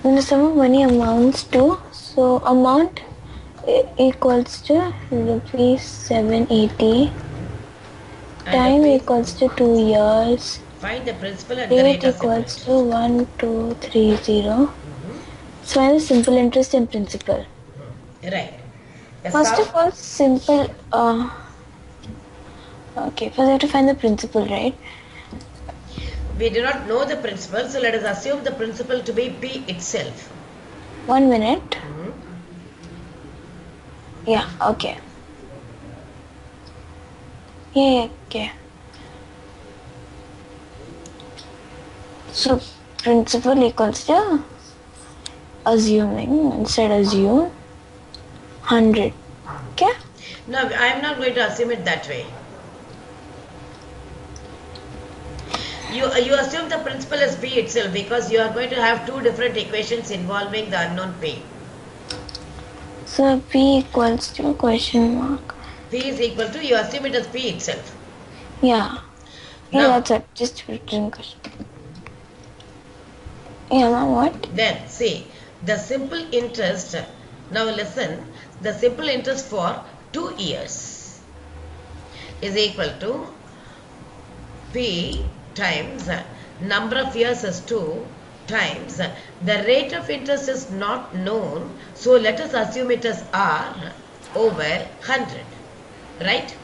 Then the sum of money amounts to, so amount equals to rupees 780. And Time the equals to 2 years. find the principal at the Rate rate of simple equals to interest. 1230. So find the simple interest and principal. Right. The First sum. of all, simple. Okay, first I have to find the principal, right? We do not know the principal, so let us assume the principal to be P itself. 1 minute. Yeah, okay. Yeah, okay. So principal equals to, assuming, instead assume 100. Okay? No, I am not going to assume it that way. You assume the principal as P itself because you are going to have two different equations involving the unknown P. So P equals to question mark. P is equal to, you assume it as P itself. Yeah. Yeah, Now, that's it. Just written question. Yeah, now what? then see, the simple interest, now listen, the simple interest for 2 years is equal to P times number of years is 2 times the rate of interest is not known, so let us assume it as R over 100, right?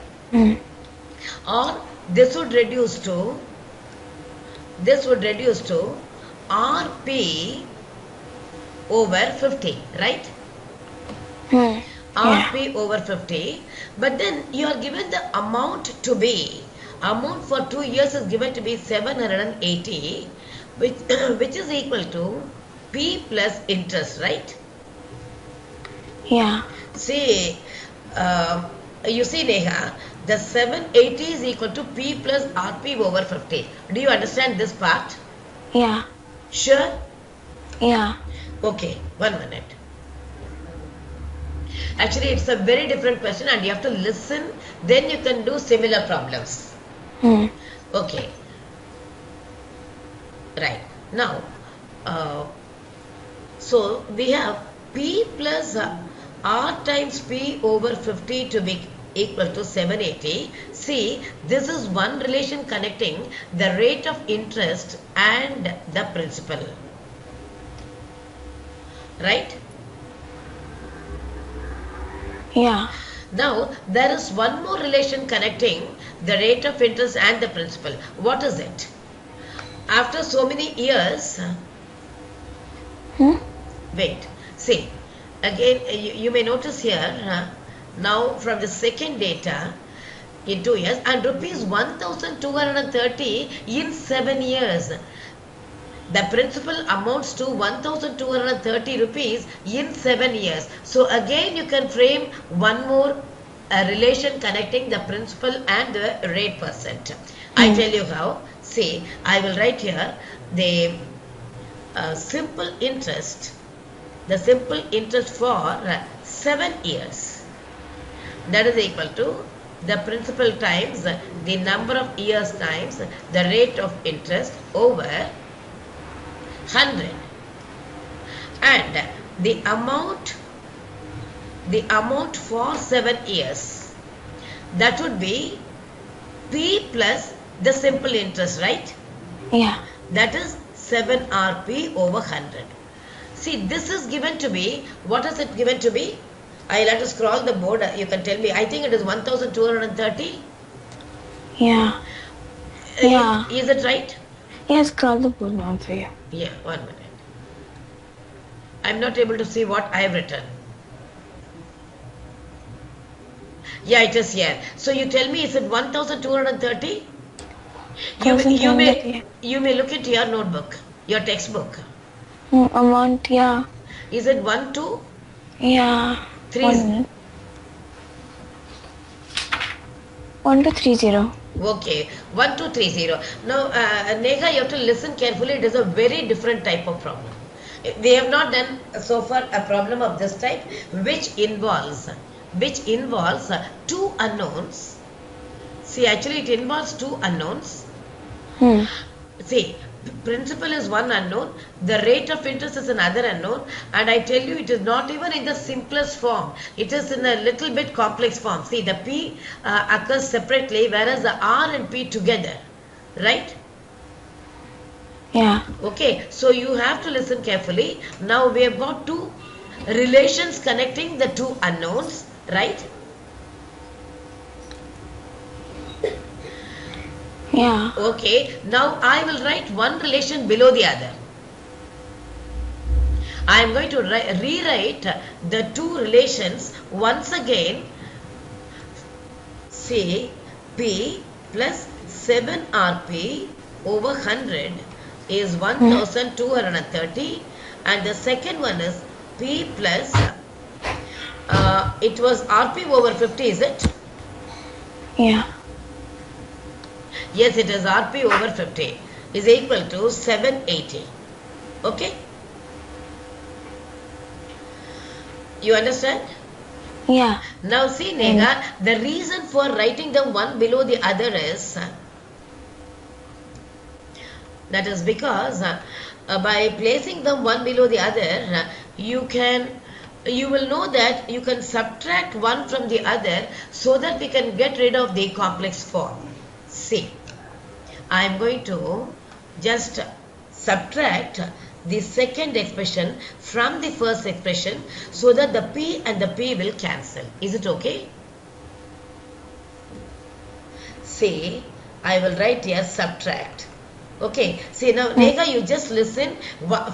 Or this would reduce to RP over 50, right? RP over 50, but then you are given the amount to be, amount for 2 years is given to be 780, which, which is equal to P plus interest, right? Yeah. See, you see Neha, the 780 is equal to P plus RP over 50. Do you understand this part? Yeah. Sure? Yeah. Okay, 1 minute. Actually, it's a very different question and you have to listen, then you can do similar problems. Okay. Right. Now, so we have P plus R times P over 50 to be equal to 780. See, this is one relation connecting the rate of interest and the principal. Right? Yeah. Now, there is one more relation connecting the rate of interest and the principal. What is it? After so many years, wait, see, again, you may notice here, now from the second data, in 2 years, and rupees 1230 in 7 years. The principal amounts to 1230 rupees in 7 years. So again you can frame one more relation connecting the principal and the rate percent. I tell you how. See, I will write here the simple interest for 7 years. That is equal to the principal times the number of years times the rate of interest over 100, and the amount for 7 years, that would be P plus the simple interest, right? Yeah. That is 7 RP over 100. See, this is given to me. What is it given to me? I'll have to scroll the board. You can tell me. I think it is 1230. Yeah. Yeah. Is it right? Yeah, scroll the board down for you. Yeah, 1 minute. I'm not able to see what I have written. Yeah, it is here. So you tell me, is it 1230? You may look into your notebook, your textbook. Amount, yeah. Is it 1, 2? Yeah. 3? 1 minute. 1230. Okay, 1230. Now, Neha, you have to listen carefully. It is a very different type of problem. We have not done so far a problem of this type, which involves two unknowns. See, actually, it involves two unknowns. See, principal is one unknown, the rate of interest is another unknown, and I tell you it is not even in the simplest form. It is in a little bit complex form. See, the P occurs separately, whereas the R and P together, right? Yeah. Okay, so you have to listen carefully. Now we have got two relations connecting the two unknowns, right? Yeah. Okay, now I will write one relation below the other. I am going to rewrite the two relations once again. Say P plus 7RP over 100 is 1230, and the second one is P plus it was RP over 50, is it? Yeah. Yes, it is RP over 50 is equal to 780. Okay? You understand? Yeah. Now see, Neha, the reason for writing them one below the other is that is because by placing them one below the other, you will know that you can subtract one from the other so that we can get rid of the complex form. See, I am going to just subtract the second expression from the first expression so that the P and the P will cancel. Is it okay? See, I will write here subtract. Okay, see now Neha, you just listen.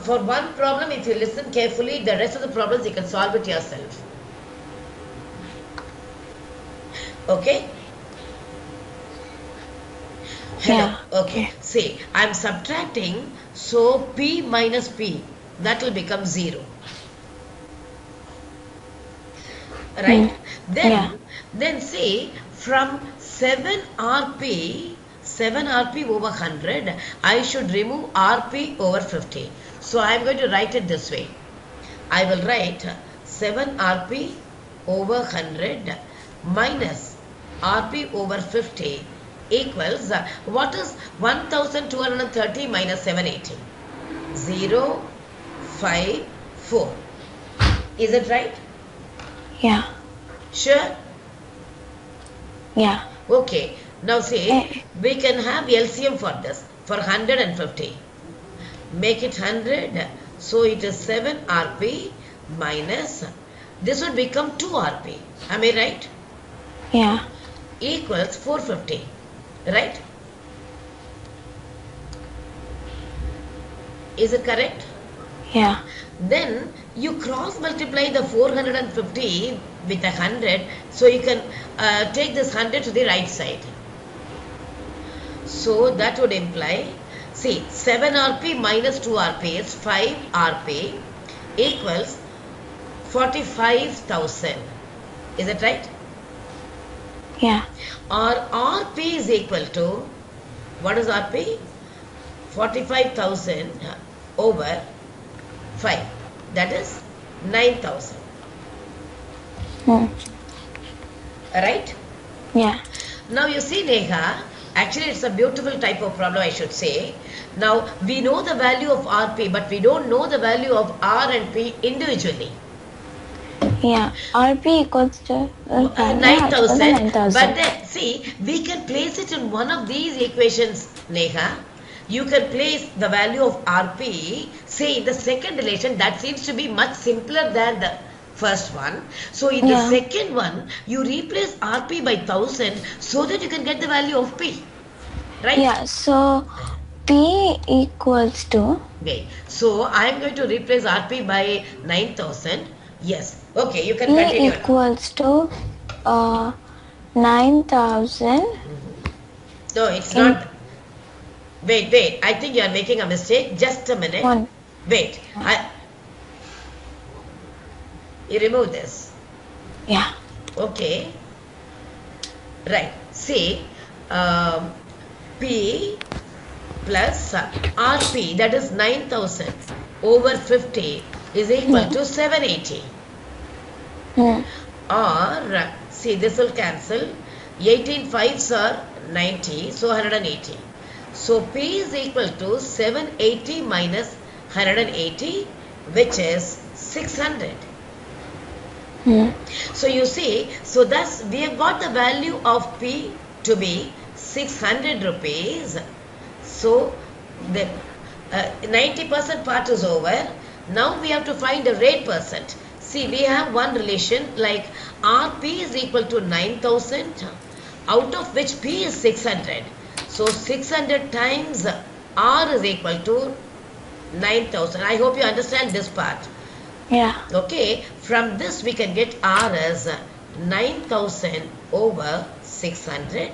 For one problem, if you listen carefully, the rest of the problems you can solve it yourself. Okay? Hello. Yeah. Okay. See, I am subtracting, so P minus P, that will become 0. Right? Then see, from 7RP over 100, I should remove RP over 50. So I am going to write it this way. I will write 7RP over 100 minus RP over 50 equals, what is 1230 minus 780? 0, 5, 4. Is it right? Yeah. Sure? Yeah. Okay. Now see, we can have LCM for this, for 150. Make it 100. So it is 7 RP minus, this would become 2 RP. Am I right? Yeah. Equals 450. Right? Is it correct? Yeah. Then you cross multiply the 450 with 100, so you can take this 100 to the right side. So that would imply, see, 7 RP minus 2 RP is 5 RP equals 45,000. Is that right? Yeah. Or RP is equal to, what is RP? 45,000 over 5. That is 9,000. Right? Yeah. Now you see, Neha, actually it's a beautiful type of problem, I should say. Now we know the value of RP, but we don't know the value of R and P individually. Yeah. RP equals to 9,000. But then see, we can place it in one of these equations, Neha. You can place the value of RP, say in the second relation. That seems to be much simpler than the first one. So in the second one, you replace RP by 1000 so that you can get the value of P. Right? Yeah. So P equals to. Okay. So I am going to replace RP by 9,000. Yes. Okay. You can P continue. Equals to 9,000. No, it's not. Wait. I think you are making a mistake. Just a minute. Wait. You remove this. Yeah. Okay. Right. See, P plus RP, that is 9,000 over 50 is equal to 780. Or, see, this will cancel. 18 5s are 90, so 180. So P is equal to 780 minus 180, which is 600. So you see, so that's, we have got the value of P to be 600 rupees. So the 90% part is over. Now we have to find the rate percent. See, we have one relation like RP is equal to 9,000, out of which P is 600. So 600 times R is equal to 9,000. I hope you understand this part. Yeah. Okay, from this we can get R as 9,000 over 600,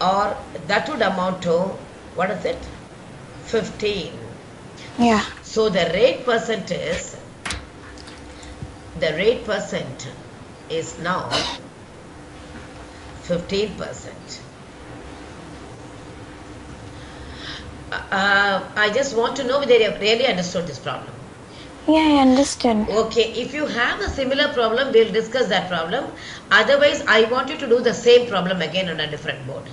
or that would amount to, what is it? 15. Yeah. So the rate percent is now 15%. I just want to know whether you have really understood this problem. Yeah, I understand. Okay, if you have a similar problem, we'll discuss that problem. Otherwise, I want you to do the same problem again on a different board.